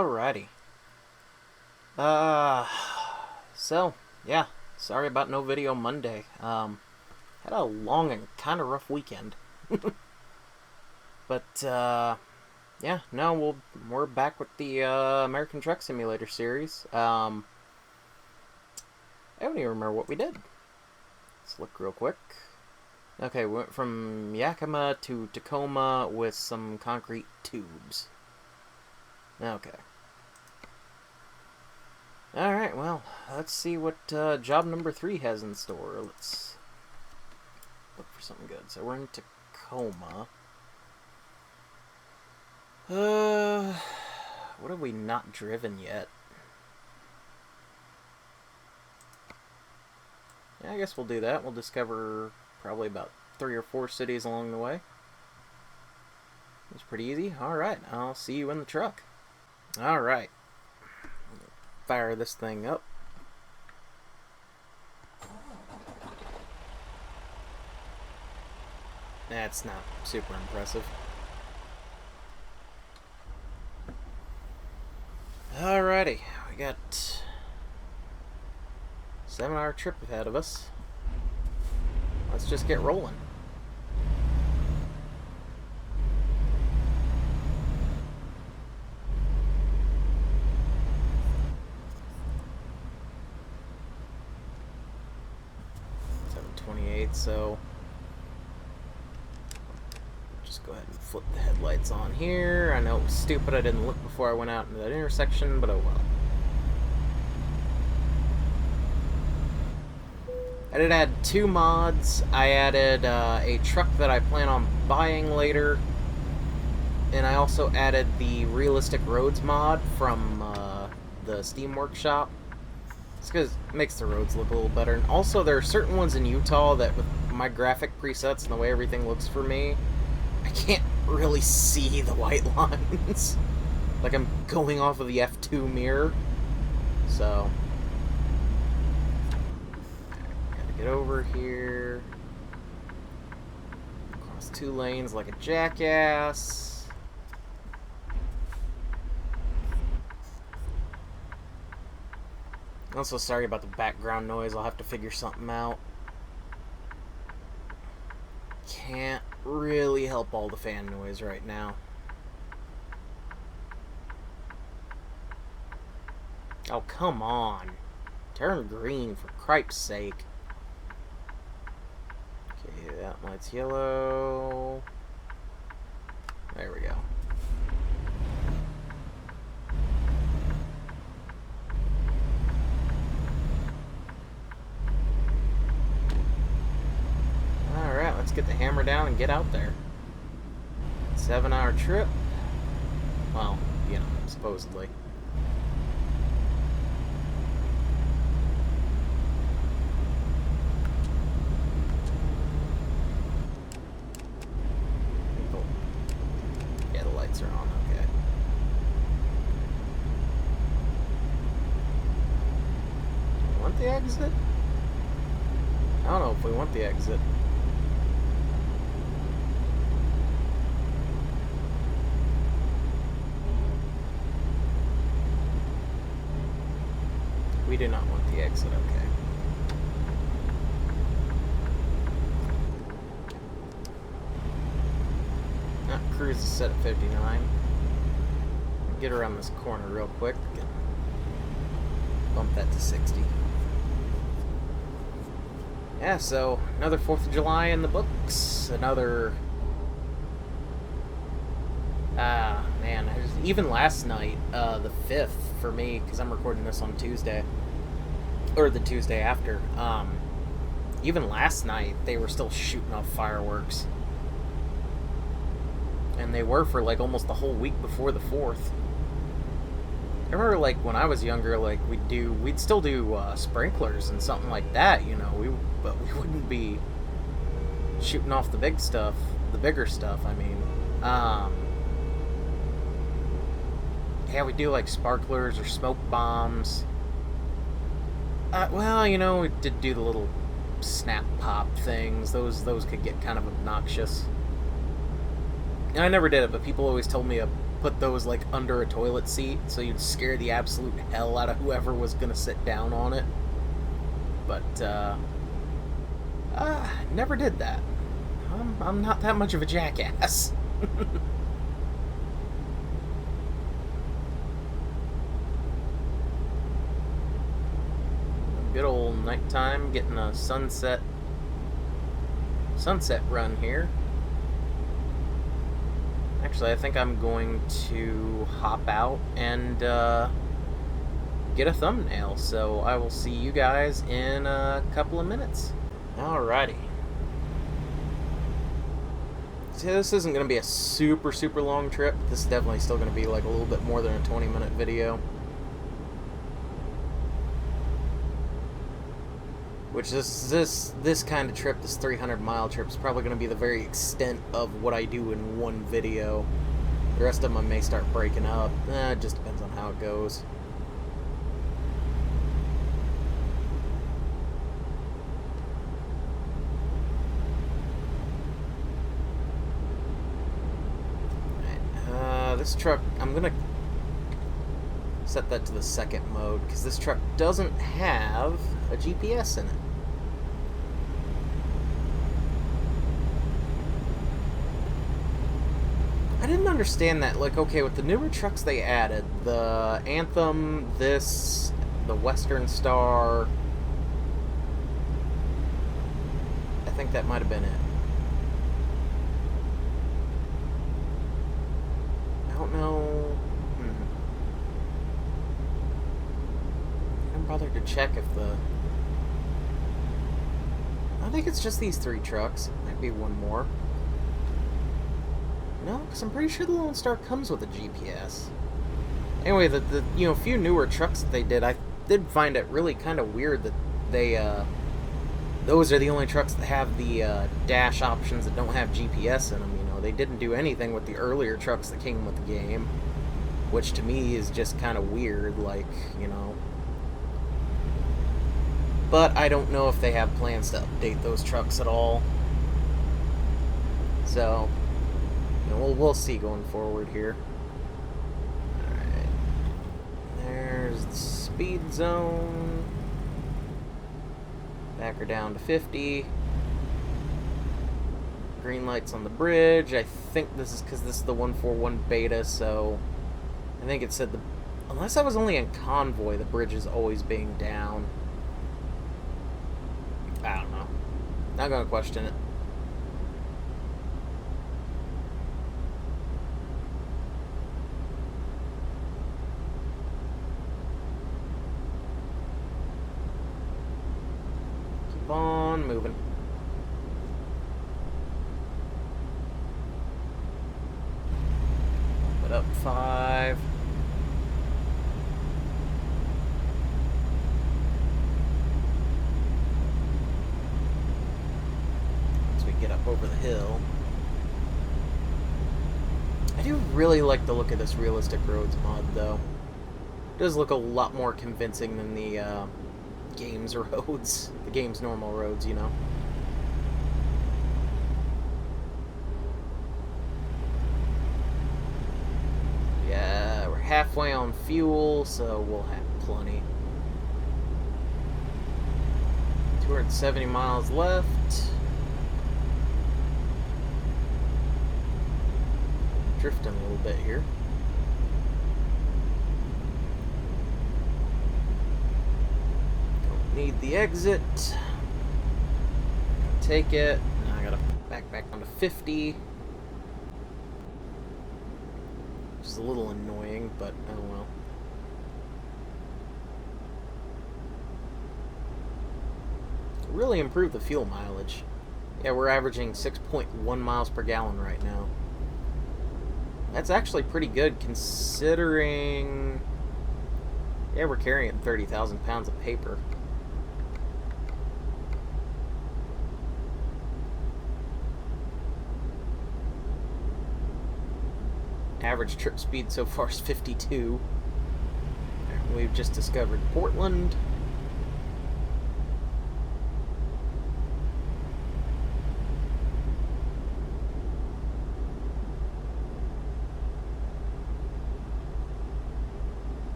Alrighty. Uh, so, yeah. Sorry about no video Monday. Had a long and kind of rough weekend. But, yeah, no, we're back with the American Truck Simulator series. I don't even remember what we did. Let's look real quick. Okay, we went from Yakima to Tacoma with some concrete tubes. Okay. Alright, well, let's see what job number 3 has in store. Let's look for something good. So we're in Tacoma. What have we not driven yet? Yeah, I guess we'll do that. We'll discover probably about 3 or 4 cities along the way. It's pretty easy. Alright, I'll see you in the truck. Alright. Fire this thing up. That's not super impressive. Alrighty, we got 7-hour trip ahead of us. Let's just get rolling. So just go ahead and flip the headlights on here. I know it was stupid I didn't look before I went out into that intersection, but oh well. I did add 2 mods. I added a truck that I plan on buying later, and I also added the Realistic Roads mod from the Steam Workshop. It's because it makes the roads look a little better. And also, there are certain ones in Utah that, with my graphic presets and the way everything looks for me, I can't really see the white lines. Like I'm going off of the F2 mirror. So, gotta get over here. Cross 2 lanes like a jackass. Also, sorry about the background noise. I'll have to figure something out. Can't really help all the fan noise right now. Oh, come on. Turn green, for cripe's sake. Okay, that light's yellow. There we go. Let's get the hammer down and get out there. 7-hour trip. Well, you know, supposedly. Yeah, the lights are on, okay. Do we want the exit? I don't know if we want the exit. We do not want the exit, okay. Cruise is set at 59. Get around this corner real quick and bump that to 60. Yeah, so another 4th of July in the books. Another... man, even last night, the 5th for me, because I'm recording this on Tuesday. Or the Tuesday after. Even last night, they were still shooting off fireworks. And they were for, like, almost the whole week before the 4th. I remember, like, when I was younger, like, we'd still do sprinklers and something like that, you know. But we wouldn't be shooting off the big stuff, the bigger stuff, I mean. Yeah, we do, like, sparklers or smoke bombs. Well, you know, we did do the little snap pop things. Those could get kind of obnoxious. And I never did it, but people always told me put those like under a toilet seat, so you'd scare the absolute hell out of whoever was gonna sit down on it. But never did that. I'm not that much of a jackass. Good old nighttime, getting a sunset run here. Actually, I think I'm going to hop out and get a thumbnail, so I will see you guys in a couple of minutes. Alrighty. So this isn't going to be a super long trip. This is definitely still going to be like a little bit more than a 20-minute video. Which this kind of trip, this 300-mile trip, is probably going to be the very extent of what I do in one video. The rest of them I may start breaking up. It just depends on how it goes. Alright, this truck, I'm going to set that to the second mode, because this truck doesn't have a GPS in it. I didn't understand that. Like, okay, with the newer trucks they added, the Anthem, the Western Star, I think that might have been it. I don't know. I didn't bother to check if the... I think it's just these 3 trucks. Might be one more. No, because I'm pretty sure the Lone Star comes with a GPS. Anyway, the few newer trucks that they did, I did find it really kind of weird that they, those are the only trucks that have the dash options that don't have GPS in them. You know, they didn't do anything with the earlier trucks that came with the game, which to me is just kind of weird, like, you know. But I don't know if they have plans to update those trucks at all. So, you know, we'll see going forward here. Alright. There's the speed zone. Back her down to 50. Green lights on the bridge. I think this is because this is the 141 beta, so I think it said unless I was only in convoy, the bridge is always being down. I don't know. Not gonna question it. Keep on moving. Put up 5. Get up over the hill. I do really like the look of this realistic roads mod, though. It does look a lot more convincing than the game's roads, the game's normal roads, you know. Yeah, we're halfway on fuel, so we'll have plenty. 270 miles left. Drifting a little bit here. Don't need the exit. Take it. Now I gotta back down to 50. Which is a little annoying, but oh well. Really improved the fuel mileage. Yeah, we're averaging 6.1 miles per gallon right now. That's actually pretty good considering... Yeah, we're carrying 30,000 pounds of paper. Average trip speed so far is 52. We've just discovered Portland.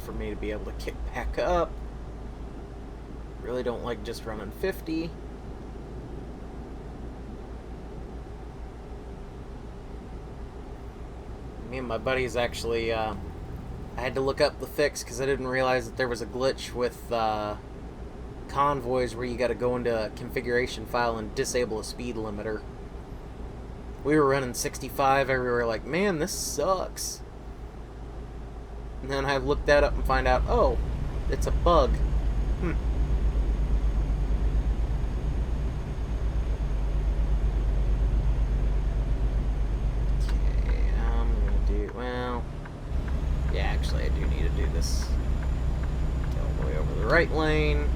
for me to be able to kick back up. Really don't like just running 50. Me and my buddies actually, I had to look up the fix because I didn't realize that there was a glitch with convoys where you got to go into a configuration file and disable a speed limiter. We were running 65 everywhere, like, man, this sucks. And then I looked that up and find out, oh, it's a bug. Okay, I'm gonna do, well, yeah, actually I do need to do this. Get all the way over the right lane.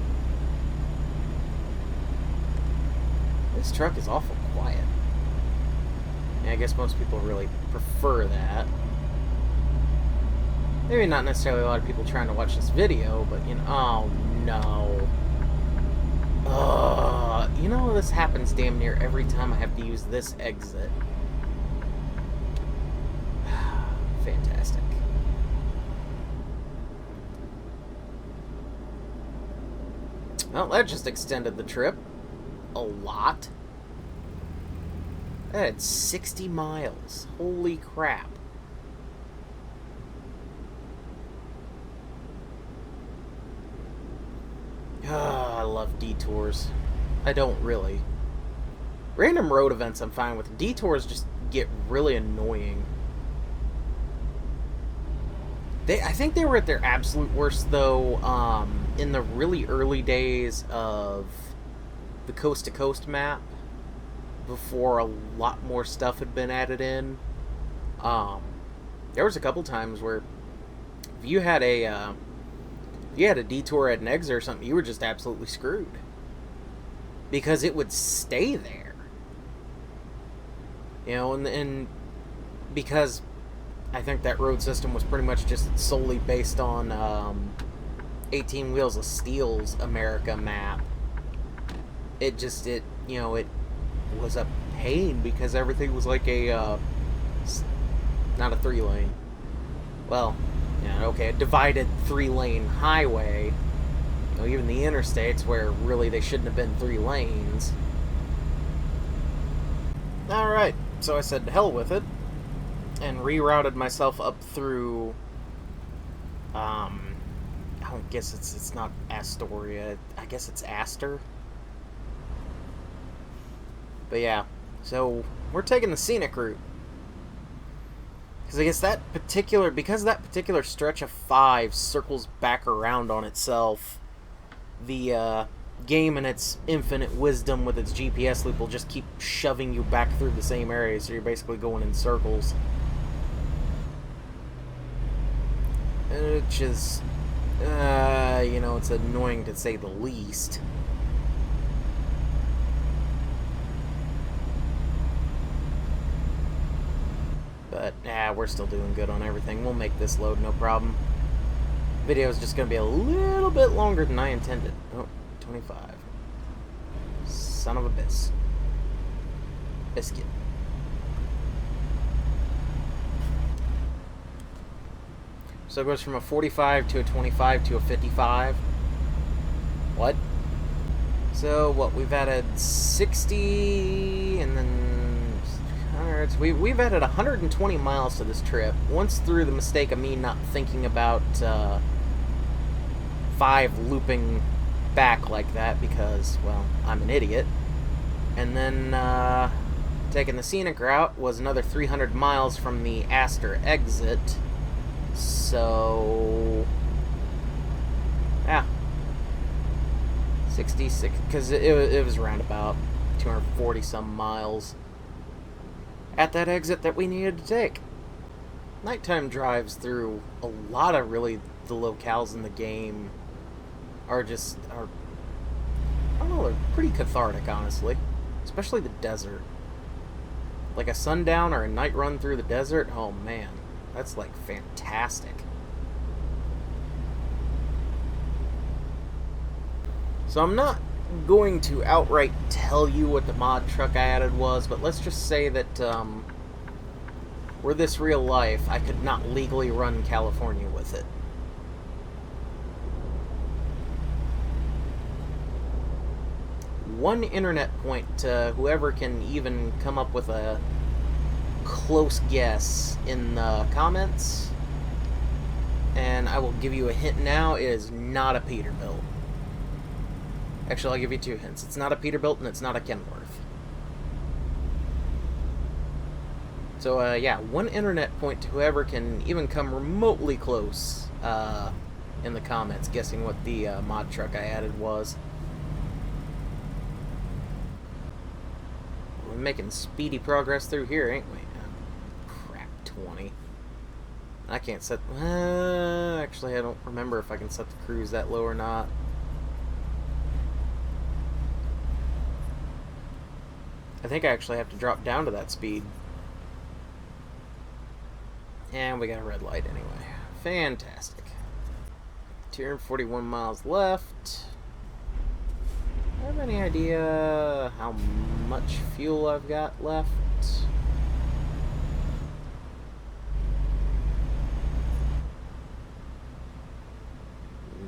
This truck is awful quiet. Yeah, I guess most people really prefer that. Maybe not necessarily a lot of people trying to watch this video, but, you know, oh no. You know, this happens damn near every time I have to use this exit. Fantastic. Well, that just extended the trip a lot. That had 60 miles. Holy crap. I love detours. I don't really. Random road events I'm fine with. Detours just get really annoying. I think they were at their absolute worst, though, in the really early days of the coast-to-coast map, before a lot more stuff had been added in. There was a couple times where if you had a detour at an exit or something, you were just absolutely screwed. Because it would stay there. You know, and because I think that road system was pretty much just solely based on 18 Wheels of Steel's America map. It was a pain because everything was like a, not a 3-lane. Well, yeah, okay, a divided 3-lane highway. You know, even the interstates where really they shouldn't have been 3 lanes. Alright, so I said to hell with it, and rerouted myself up through, I don't guess it's not Astoria, I guess it's Astor. But yeah, so we're taking the scenic route. Because I guess because that particular stretch of 5 circles back around on itself, the game in its infinite wisdom with its GPS loop will just keep shoving you back through the same area, so you're basically going in circles. Which is, you know, it's annoying to say the least. But, we're still doing good on everything. We'll make this load, no problem. Video is just going to be a little bit longer than I intended. Oh, 25. Son of a biscuit. So it goes from a 45 to a 25 to a 55. What? So, what, we've added 60, and then we've added 120 miles to this trip. Once through the mistake of me not thinking about 5 looping back like that because, well, I'm an idiot. And then taking the scenic route was another 300 miles from the Astor exit. So, yeah, 66, because it was around about 240 some miles at that exit that we needed to take. Nighttime drives through a lot of really the locales in the game are I don't know, they're pretty cathartic, honestly. Especially the desert. Like a sundown or a night run through the desert, oh man, that's like fantastic. So I'm not going to outright tell you what the mod truck I added was, but let's just say that were this real life, I could not legally run California with it. one internet point to whoever can even come up with a close guess in the comments. And I will give you a hint now, it is not a Peterbilt. Actually, I'll give you 2 hints. It's not a Peterbilt and it's not a Kenworth. So, yeah, one internet point to whoever can even come remotely close in the comments, guessing what the mod truck I added was. We're making speedy progress through here, ain't we? Crap, 20. I can't set... actually, I don't remember if I can set the cruise that low or not. I think I actually have to drop down to that speed. And we got a red light anyway. Fantastic. 241 miles left. Do I have any idea how much fuel I've got left?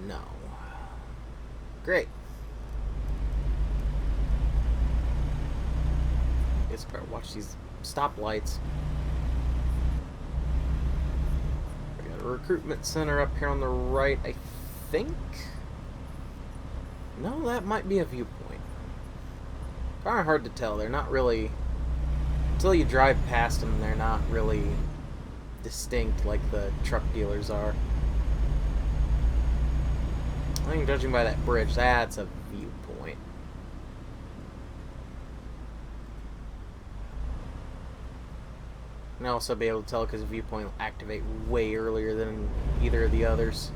No. Great. Guess I better watch these stoplights. We got a recruitment center up here on the right, I think. No, that might be a viewpoint. Kind of hard to tell. They're not really... Until you drive past them, they're not really distinct like the truck dealers are. I think judging by that bridge, that's a viewpoint. And I'll also be able to tell because the viewpoint will activate way earlier than either of the others.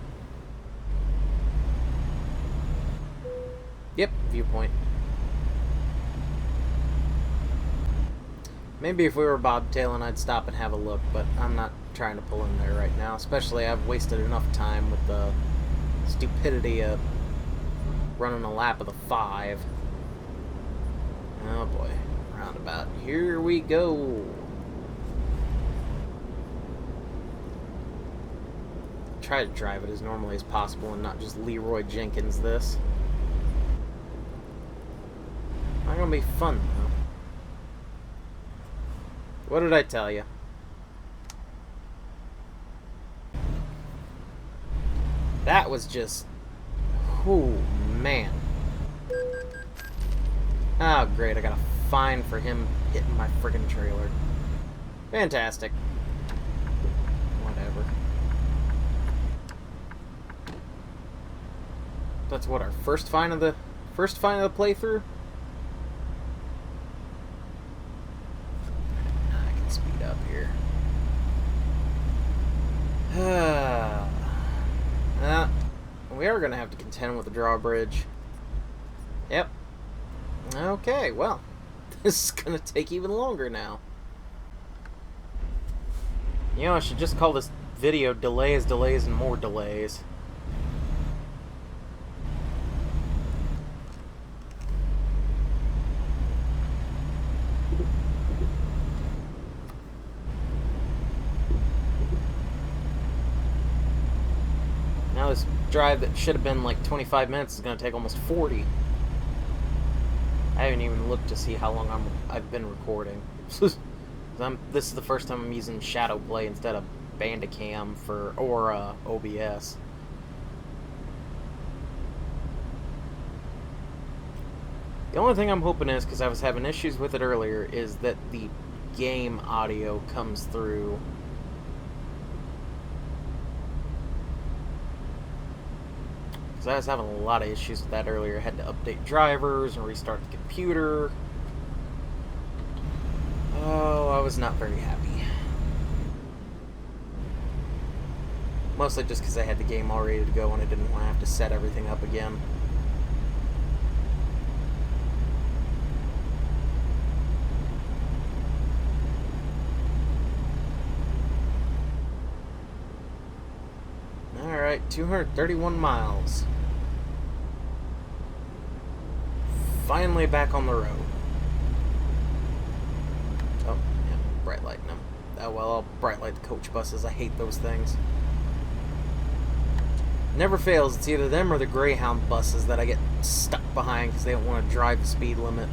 Yep, viewpoint. Maybe if we were bobtailing, I'd stop and have a look, but I'm not trying to pull in there right now. Especially, I've wasted enough time with the stupidity of running a lap of the 5. Oh boy, roundabout. Here we go. Try to drive it as normally as possible and not just Leroy Jenkins this. Not gonna be fun though. What did I tell you? That was just... Oh, man. Oh, great. I got a fine for him hitting my friggin' trailer. Fantastic. Whatever. That's what, our first fine of the playthrough? I can speed up here. We are going to have to contend with the drawbridge. Yep. Okay, well. This is going to take even longer now. You know, I should just call this video Delays, Delays, and More Delays. Now this drive that should have been like 25 minutes is going to take almost 40. I haven't even looked to see how long I've been recording. This is the first time I'm using Shadow Play instead of Bandicam or OBS. The only thing I'm hoping is, because I was having issues with it earlier, is that the game audio comes through. Because I was having a lot of issues with that earlier. I had to update drivers and restart the computer. Oh, I was not very happy. Mostly just because I had the game all ready to go and I didn't want to have to set everything up again. Alright, 231 miles. Finally back on the road. Oh, yeah, bright lighting them. Oh well, I'll bright light the coach buses. I hate those things. Never fails, it's either them or the Greyhound buses that I get stuck behind because they don't want to drive the speed limit.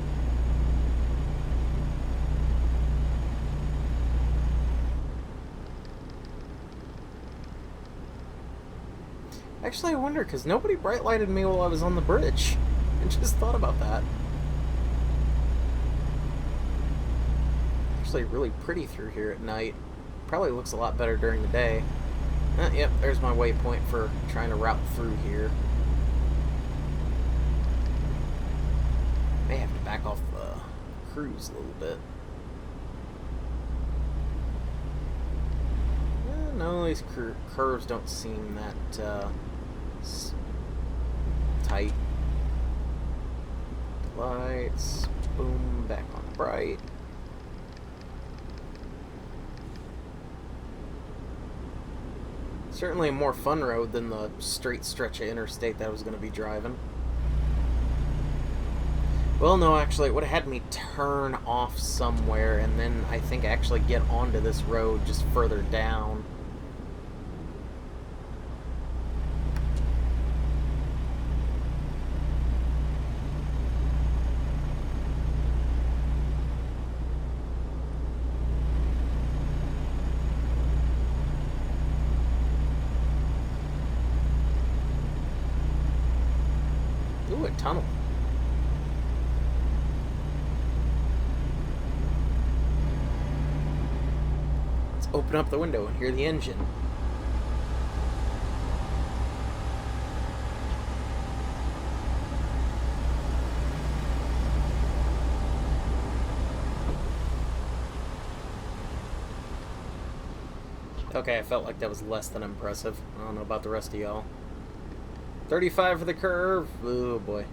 Actually, I wonder, because nobody bright lighted me while I was on the bridge. I just thought about that. Actually, really pretty through here at night. Probably looks a lot better during the day. Yep, there's my waypoint for trying to route through here. May have to back off the cruise a little bit. No, these curves don't seem that tight. Lights, boom, back on bright. Certainly a more fun road than the straight stretch of interstate that I was going to be driving. Well, no, actually, it would have had me turn off somewhere and then I think actually get onto this road just further down. Ooh, a tunnel. Let's open up the window and hear the engine. Okay, I felt like that was less than impressive. I don't know about the rest of y'all. 35 for the curve. Oh boy.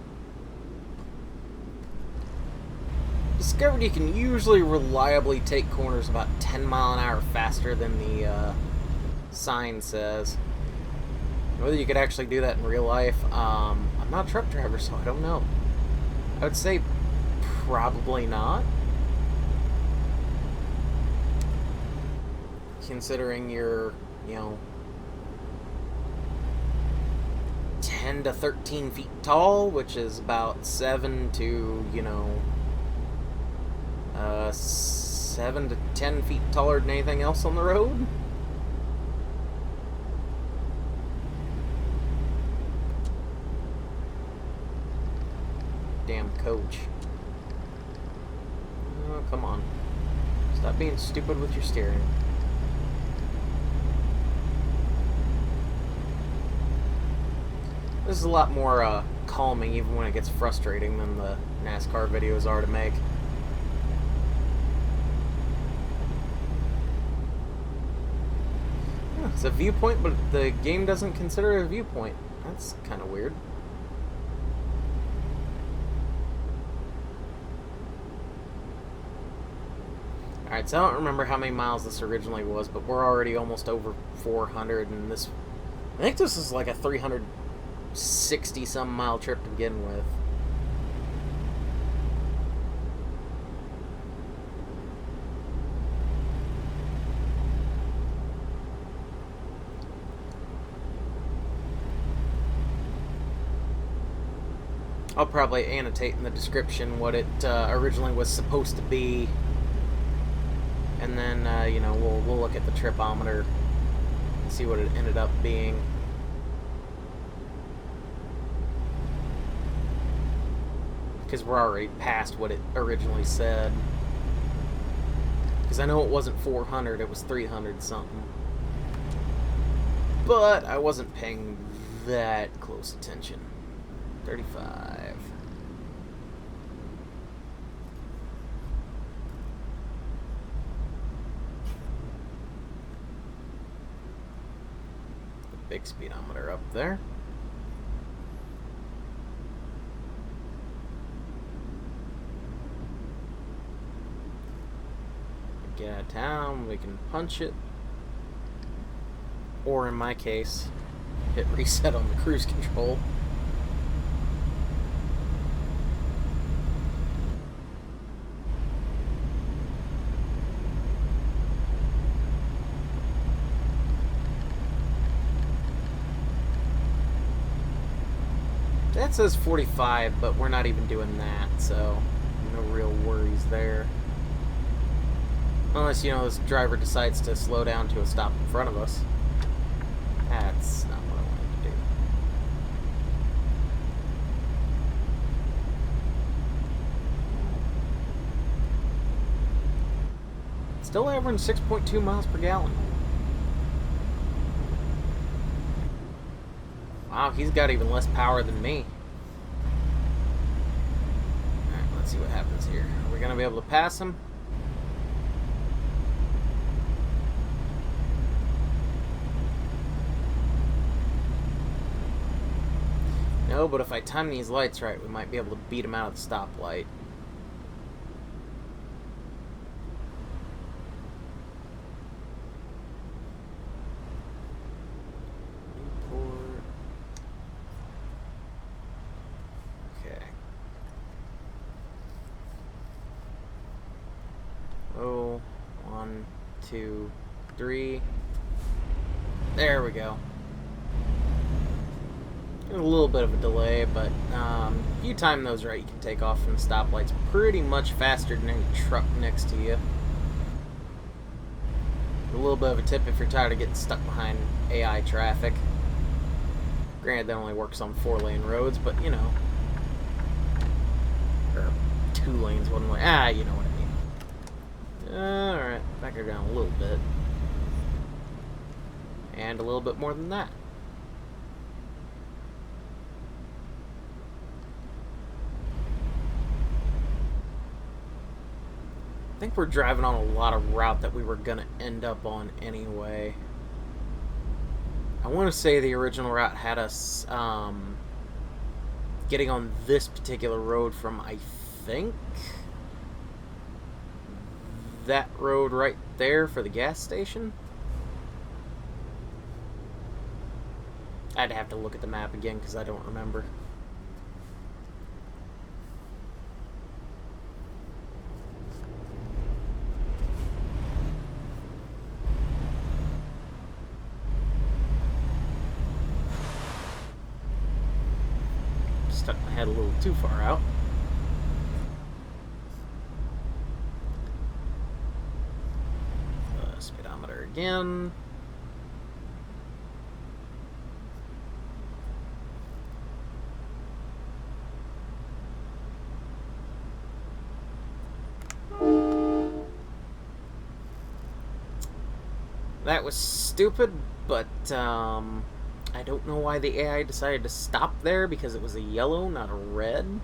Discovered you can usually reliably take corners about 10 mile an hour faster than the sign says. Whether you could actually do that in real life, I'm not a truck driver, so I don't know. I would say probably not. Considering you're, you know, 10 to 13 feet tall, which is about 7 to, you know, 7 to 10 feet taller than anything else on the road. Damn coach. Oh, come on. Stop being stupid with your steering. This is a lot more calming, even when it gets frustrating, than the NASCAR videos are to make. Yeah, it's a viewpoint, but the game doesn't consider it a viewpoint. That's kind of weird. Alright, so I don't remember how many miles this originally was, but we're already almost over 400, and this... I think this is like a 360-some mile trip to begin with. I'll probably annotate in the description what it originally was supposed to be. And then, you know, we'll look at the tripometer and see what it ended up being. Because we're already past what it originally said. Because I know it wasn't 400, it was 300 something. But I wasn't paying that close attention. 35. Big speedometer up there. Get out of town, we can punch it. Or in my case, hit reset on the cruise control. That says 45, but we're not even doing that, so no real worries there. Unless, you know, this driver decides to slow down to a stop in front of us. That's not what I wanted to do. Still averaging 6.2 miles per gallon. Wow, he's got even less power than me. Alright, let's see what happens here. Are we going to be able to pass him? No, but if I time these lights right, we might be able to beat him out of the stoplight. Okay. Oh, 1, 2, 3. There we go. A little bit of a delay, but if you time those right, you can take off from the stoplights pretty much faster than any truck next to you. A little bit of a tip if you're tired of getting stuck behind AI traffic. Granted, that only works on 4-lane roads, but you know. Or 2 lanes, 1 lane. Ah, you know what I mean. Alright, back her down a little bit. And a little bit more than that. I think we're driving on a lot of route that we were going to end up on anyway. I want to say the original route had us getting on this particular road from, I think, that road right there for the gas station. I'd have to look at the map again because I don't remember. Stuck my head a little too far out. Speedometer again. That was stupid, but I don't know why the AI decided to stop there because it was a yellow, not a red.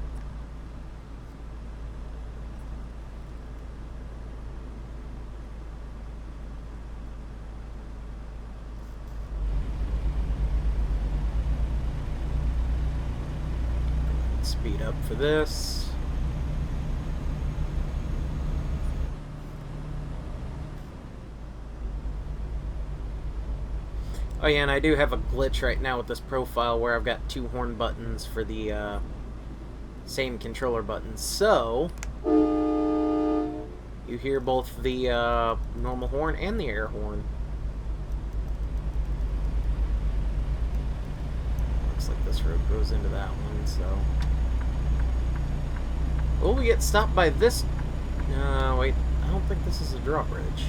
Speed up for this. Oh yeah, and I do have a glitch right now with this profile where I've got 2 horn buttons for the same controller buttons. So, you hear both the normal horn and the air horn. Looks like this road goes into that one, so... Will we get stopped by this? No, wait, I don't think this is a drawbridge.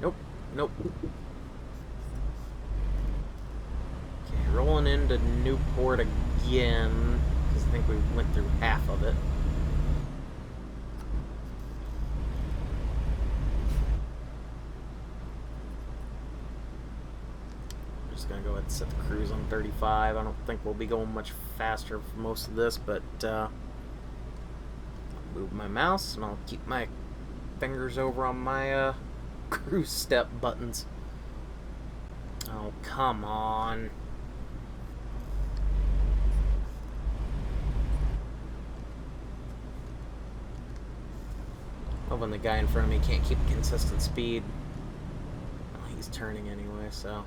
Nope. Nope. Okay, rolling into Newport again, because I think we went through half of it. I'm just going to go ahead and set the cruise on 35. I don't think we'll be going much faster for most of this, but I'll move my mouse and I'll keep my fingers over on my cruise step buttons. Oh, come on. Oh, when the guy in front of me can't keep a consistent speed. Well, he's turning anyway, so...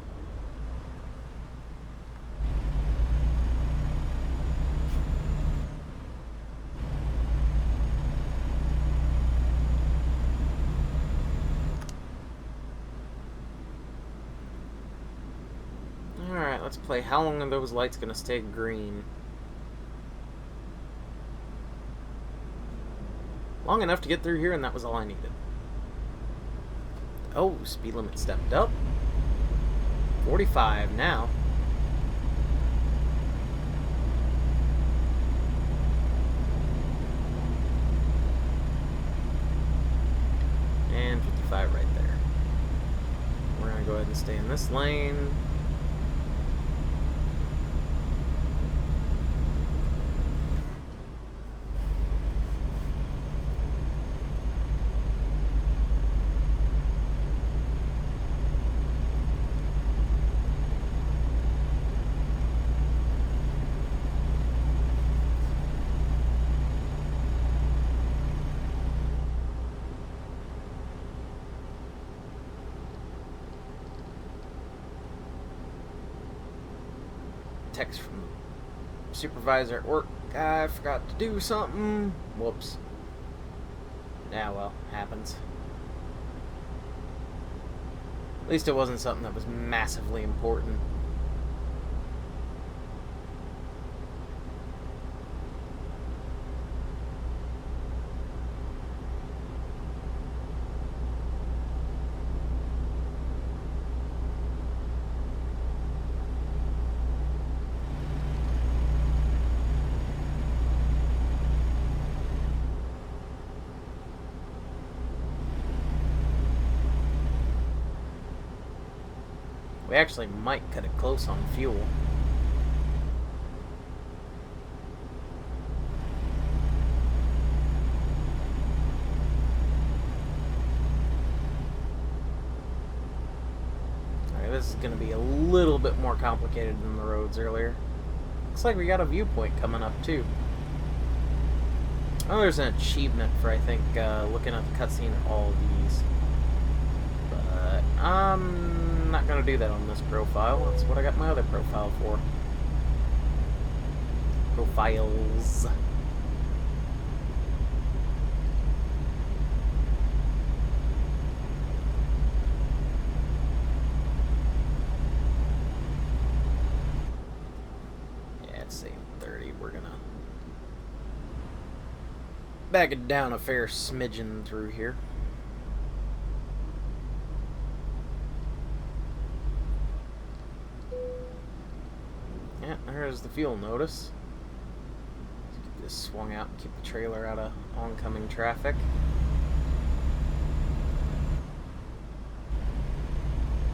Let's play how long are those lights gonna stay green? Long enough to get through here, and that was all I needed. Oh, speed limit stepped up. 45 now. And 55 right there. We're gonna go ahead and stay in this lane. Text from the supervisor at work. I forgot to do something. Whoops. Yeah, well, happens. At least it wasn't something that was massively important. We actually might cut it close on fuel. Alright, this is going to be a little bit more complicated than the roads earlier. Looks like we got a viewpoint coming up too. Oh, there's an achievement for, I think, looking at the cutscene at all of these. But, I'm not going to do that on this profile. That's what I got my other profile for. Profiles. Yeah, it's saying 30. We're going to back it down a fair smidgen through here. Yeah, there's the fuel notice. Let's get this swung out and keep the trailer out of oncoming traffic.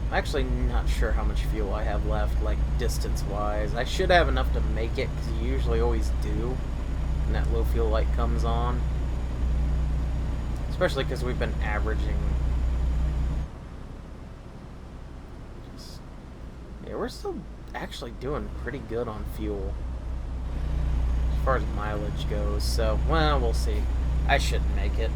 I'm actually not sure how much fuel I have left, like distance-wise. I should have enough to make it, because you usually always do when that low fuel light comes on. Especially because we've been averaging. Yeah, we're still actually doing pretty good on fuel as far as mileage goes, so, well, we'll see. I should make it.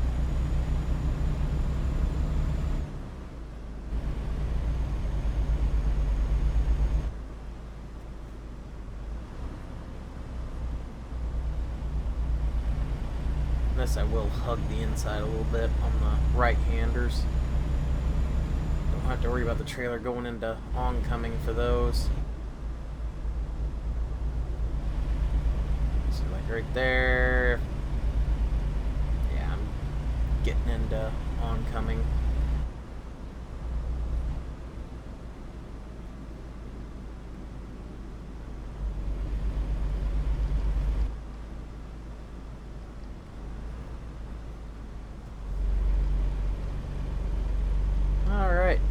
This I will hug the inside a little bit on the right-handers. Don't have to worry about the trailer going into oncoming for those. So like right there. Yeah, I'm getting into oncoming.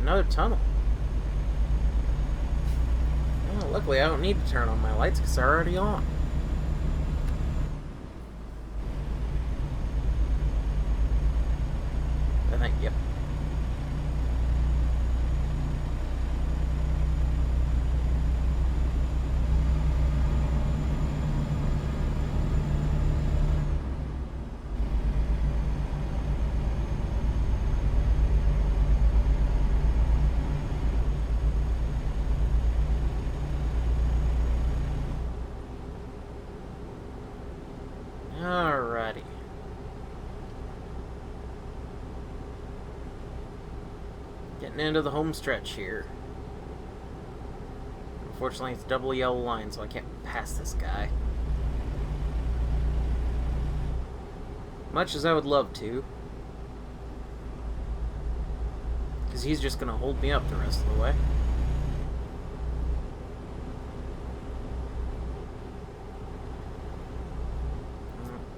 Another tunnel. Well, luckily I don't need to turn on my lights because they're already on. I think, yep. Alrighty. Getting into the home stretch here. Unfortunately, it's double yellow line, so I can't pass this guy. Much as I would love to. Because he's just going to hold me up the rest of the way.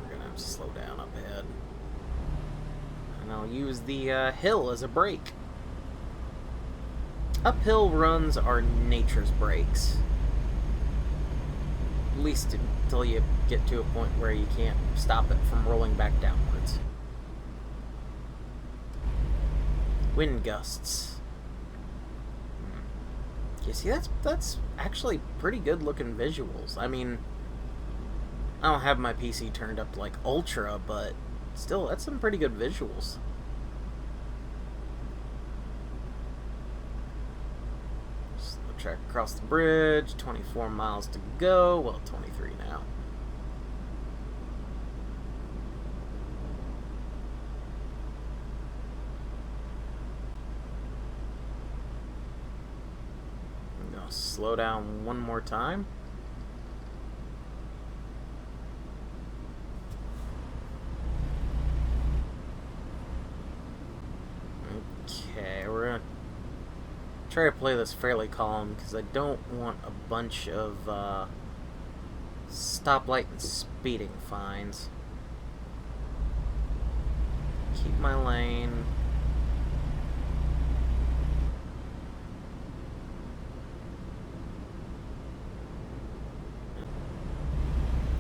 We're going to have to slow down up ahead. And I'll use the hill as a brake. Uphill runs are nature's brakes. At least until you get to a point where you can't stop it from rolling back downwards. Wind gusts. You see, that's actually pretty good looking visuals. I mean, I don't have my PC turned up to like ultra, but still, that's some pretty good visuals. Track across the bridge, 24 miles to go. Well, 23 now. I'm gonna slow down one more time. Okay, we're gonna try to play this fairly calm because I don't want a bunch of stoplight and speeding fines. Keep my lane.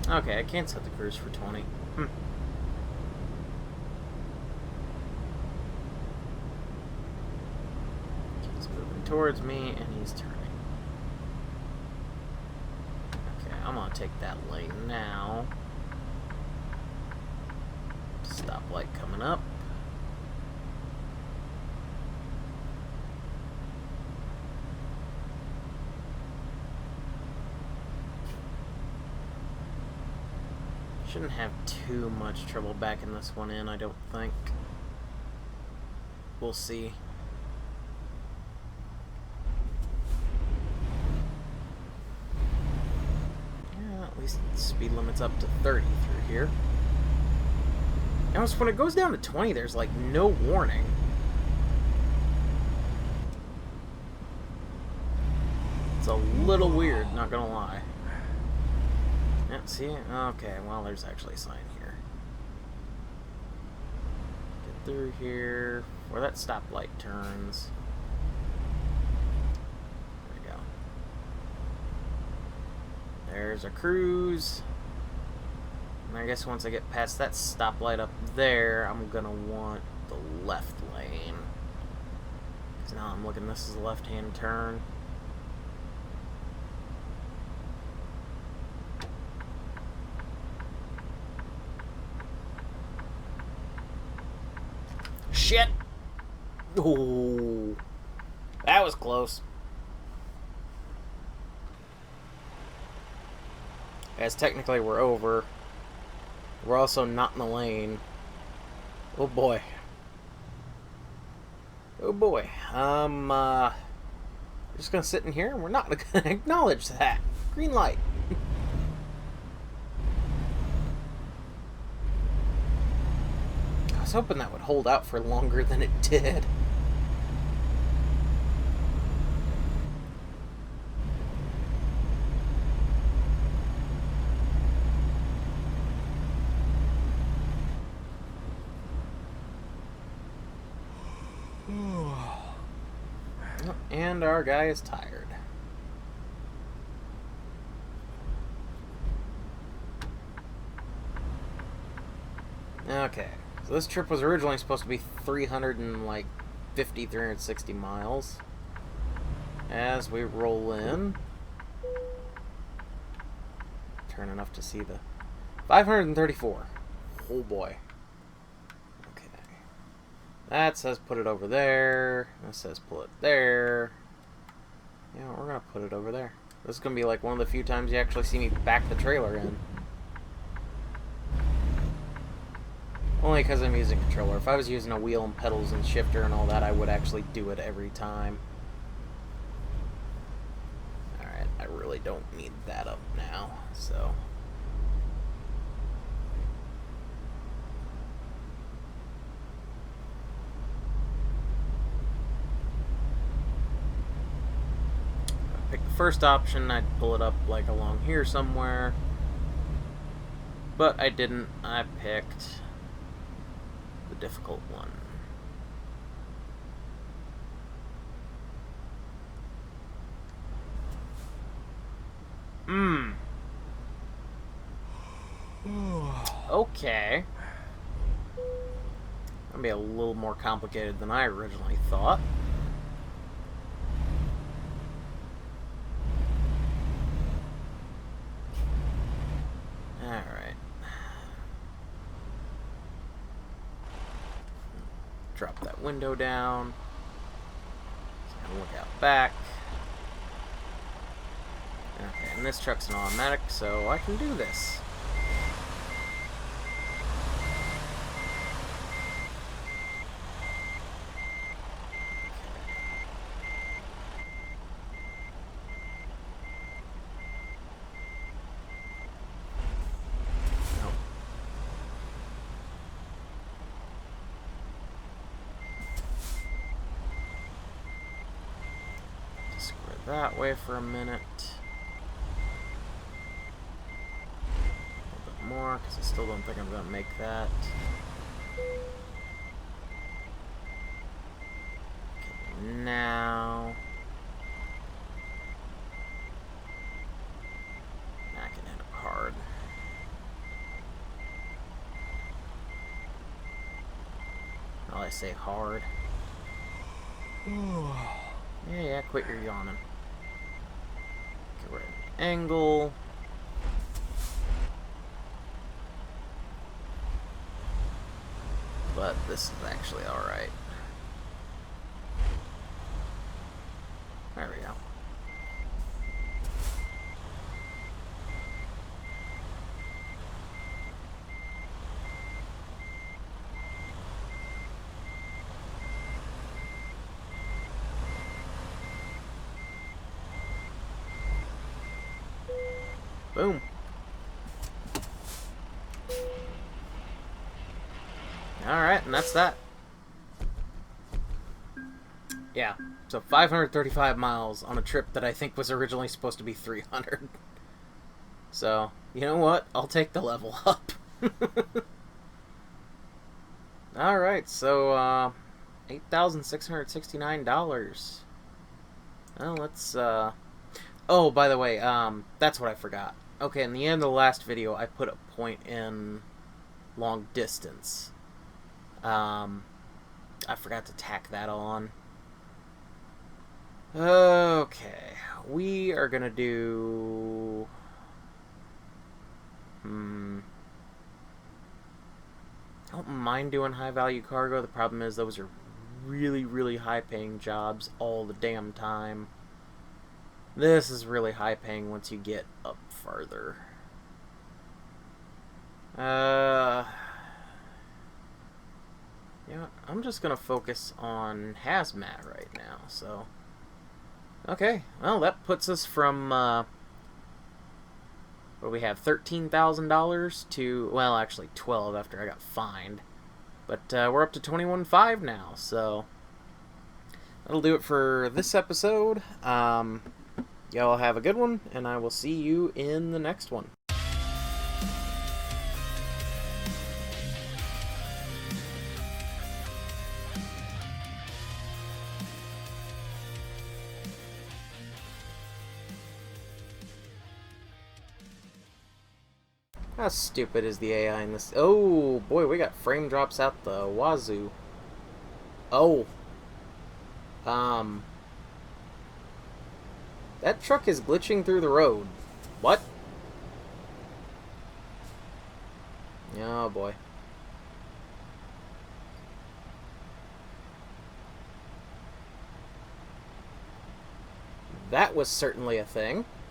Okay, I can't set the cruise for 20. Towards me, and he's turning. Okay, I'm gonna take that lane now. Stoplight coming up. Shouldn't have too much trouble backing this one in, I don't think. We'll see. The speed limit's up to 30 through here. Now, when it goes down to 20, there's like no warning. It's a little weird, not gonna lie. Yeah, see? Okay, well, there's actually a sign here. Get through here, where that stoplight turns. There's a cruise. And I guess once I get past that stoplight up there, I'm gonna want the left lane. Because now I'm looking, this is a left-hand turn. Shit! Oh, that was close. As technically we're over. We're also not in the lane. Oh boy. Oh boy. We're just gonna sit in here and we're not gonna acknowledge that. Green light. I was hoping that would hold out for longer than it did. And our guy is tired. Okay, so this trip was originally supposed to be 360 miles. As we roll in, turn enough to see the 534. Oh boy. That says put it over there. That says pull it there. Yeah, we're gonna put it over there. This is gonna be like one of the few times you actually see me back the trailer in. Only because I'm using a controller. If I was using a wheel and pedals and shifter and all that, I would actually do it every time. Alright, I don't need that up now, so... Pick the first option, I'd pull it up like along here somewhere. But I didn't. I picked the difficult one. Okay. That'll be a little more complicated than I originally thought. Alright. Drop that window down. Look out back. Okay, and this truck's an automatic, so I can do this. That way for a minute. A little bit more, because I still don't think I'm going to make that. Okay, now... I can hit it hard. Well, I say hard. Yeah, quit your yawning. Get rid of the angle. But this is actually alright. There we go. Boom. Alright, and that's that. Yeah, so 535 miles on a trip that I think was originally supposed to be 300. So, you know what? I'll take the level up. Alright, so, $8,669. Well, let's, Oh, by the way, that's what I forgot. Okay, in the end of the last video, I put a point in long distance. I forgot to tack that on. Okay, we are gonna do... I don't mind doing high-value cargo. The problem is those are really, really high-paying jobs all the damn time. This is really high-paying once you get up farther. Yeah, I'm just gonna focus on hazmat right now, so... Okay, well, that puts us from, what do we have, $13,000 to, well, actually 12 after I got fined. But, we're up to 21.5 now, so... That'll do it for this episode. Y'all have a good one, and I will see you in the next one. How stupid is the AI in this? Oh, boy, we got frame drops out the wazoo. Oh. That truck is glitching through the road. What? Oh, boy. That was certainly a thing.